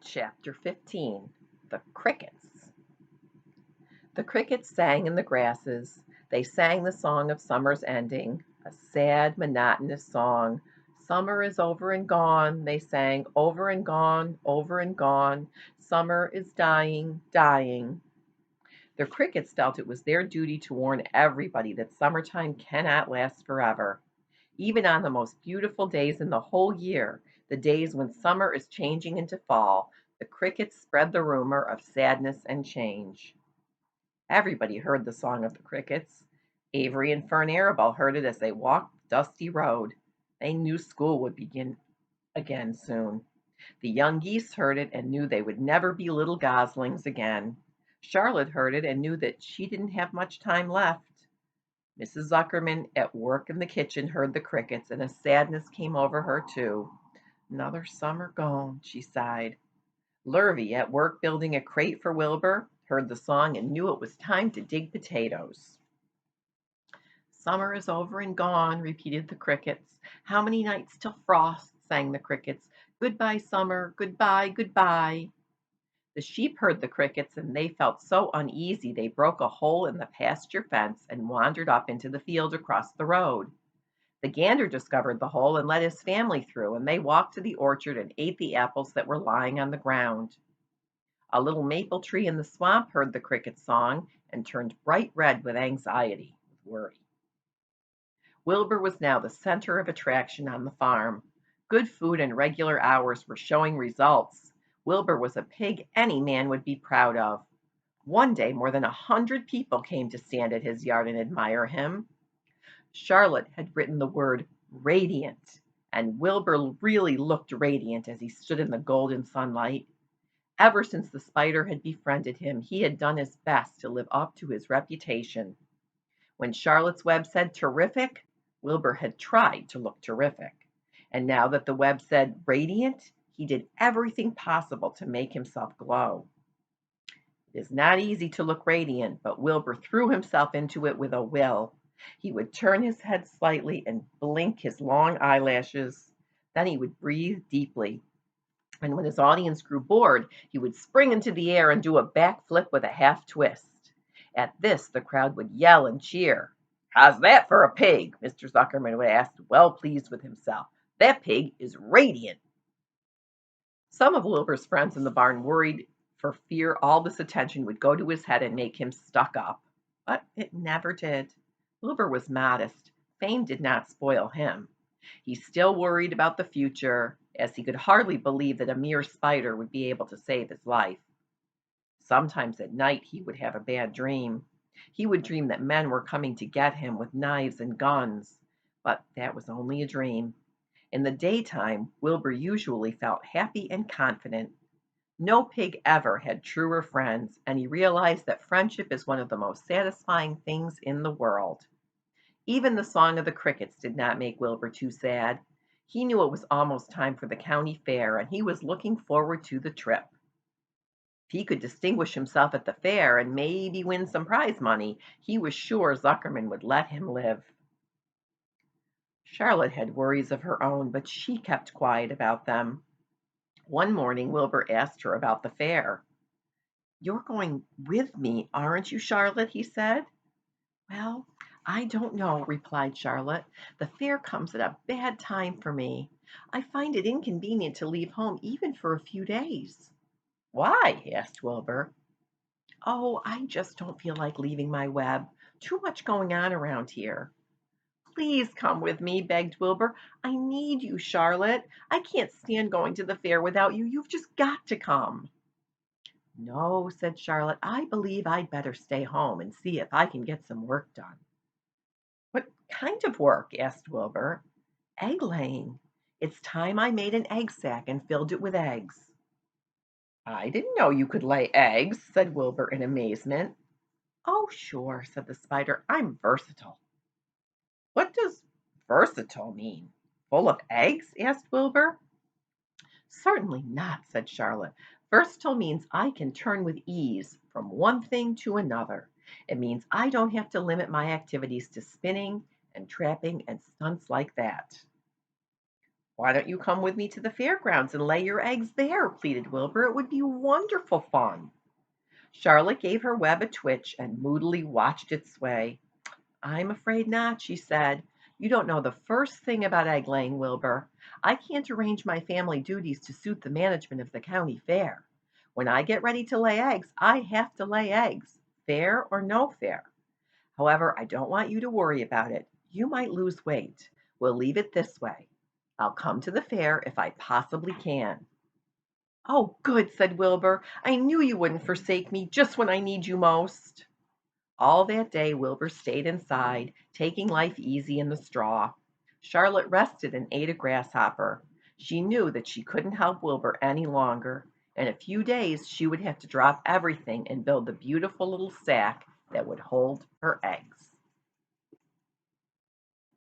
Chapter 15. The Crickets. The crickets sang in the grasses. They sang the song of summer's ending, a sad, monotonous song. Summer is over and gone, they sang, over and gone, over and gone. Summer is dying, dying. The crickets felt it was their duty to warn everybody that summertime cannot last forever. Even on the most beautiful days in the whole year, the days when summer is changing into fall, the crickets spread the rumor of sadness and change. Everybody heard the song of the crickets. Avery and Fern Arabelle heard it as they walked the dusty road. They knew school would begin again soon. The young geese heard it and knew they would never be little goslings again. Charlotte heard it and knew that she didn't have much time left. Mrs. Zuckerman, at work in the kitchen, heard the crickets, and a sadness came over her, too. Another summer gone, she sighed. Lurvy, at work building a crate for Wilbur, heard the song and knew it was time to dig potatoes. Summer is over and gone, repeated the crickets. How many nights till frost, sang the crickets. Goodbye, summer, goodbye, goodbye. The sheep heard the crickets, and they felt so uneasy they broke a hole in the pasture fence and wandered up into the field across the road. The gander discovered the hole and let his family through, and they walked to the orchard and ate the apples that were lying on the ground. A little maple tree in the swamp heard the cricket's song and turned bright red with anxiety, with worry. Wilbur was now the center of attraction on the farm. Good food and regular hours were showing results. Wilbur was a pig any man would be proud of. One day more than 100 people came to stand at his yard and admire him. Charlotte had written the word radiant, and Wilbur really looked radiant as he stood in the golden sunlight. Ever since the spider had befriended him, he had done his best to live up to his reputation. When Charlotte's web said terrific, Wilbur had tried to look terrific. And now that the web said radiant, he did everything possible to make himself glow. It is not easy to look radiant, but Wilbur threw himself into it with a will. He would turn his head slightly and blink his long eyelashes. Then he would breathe deeply. And when his audience grew bored, he would spring into the air and do a backflip with a half twist. At this, the crowd would yell and cheer. How's that for a pig? Mr. Zuckerman would ask, well pleased with himself. That pig is radiant. Some of Wilbur's friends in the barn worried for fear all this attention would go to his head and make him stuck up. But it never did. Wilbur was modest. Fame did not spoil him. He still worried about the future, as he could hardly believe that a mere spider would be able to save his life. Sometimes at night he would have a bad dream. He would dream that men were coming to get him with knives and guns. But that was only a dream. In the daytime, Wilbur usually felt happy and confident. No pig ever had truer friends, and he realized that friendship is one of the most satisfying things in the world. Even the song of the crickets did not make Wilbur too sad. He knew it was almost time for the county fair, and he was looking forward to the trip. If he could distinguish himself at the fair and maybe win some prize money, he was sure Zuckerman would let him live. Charlotte had worries of her own, but she kept quiet about them. One morning, Wilbur asked her about the fair. You're going with me, aren't you, Charlotte? He said. Well, I don't know, replied Charlotte. The fair comes at a bad time for me. I find it inconvenient to leave home even for a few days. Why? Asked Wilbur. Oh, I just don't feel like leaving my web. Too much going on around here. Please come with me, begged Wilbur. I need you, Charlotte. I can't stand going to the fair without you. You've just got to come. No, said Charlotte. I believe I'd better stay home and see if I can get some work done. What kind of work? Asked Wilbur. Egg laying. It's time I made an egg sack and filled it with eggs. I didn't know you could lay eggs, said Wilbur in amazement. Oh, sure, said the spider. I'm versatile. What does versatile mean? Full of eggs? Asked Wilbur. Certainly not, said Charlotte. Versatile means I can turn with ease from one thing to another. It means I don't have to limit my activities to spinning and trapping and stunts like that. "Why don't you come with me to the fairgrounds and lay your eggs there?" pleaded Wilbur. "It would be wonderful fun." Charlotte gave her web a twitch and moodily watched it sway. "I'm afraid not," she said. "You don't know the first thing about egg laying, Wilbur. I can't arrange my family duties to suit the management of the county fair. When I get ready to lay eggs, I have to lay eggs, fair or no fair. However, I don't want you to worry about it. You might lose weight. We'll leave it this way. I'll come to the fair if I possibly can." "Oh, good," said Wilbur. "I knew you wouldn't forsake me just when I need you most." All that day Wilbur stayed inside, taking life easy in the straw. Charlotte rested and ate a grasshopper. She knew that she couldn't help Wilbur any longer. In a few days she would have to drop everything and build the beautiful little sack that would hold her eggs.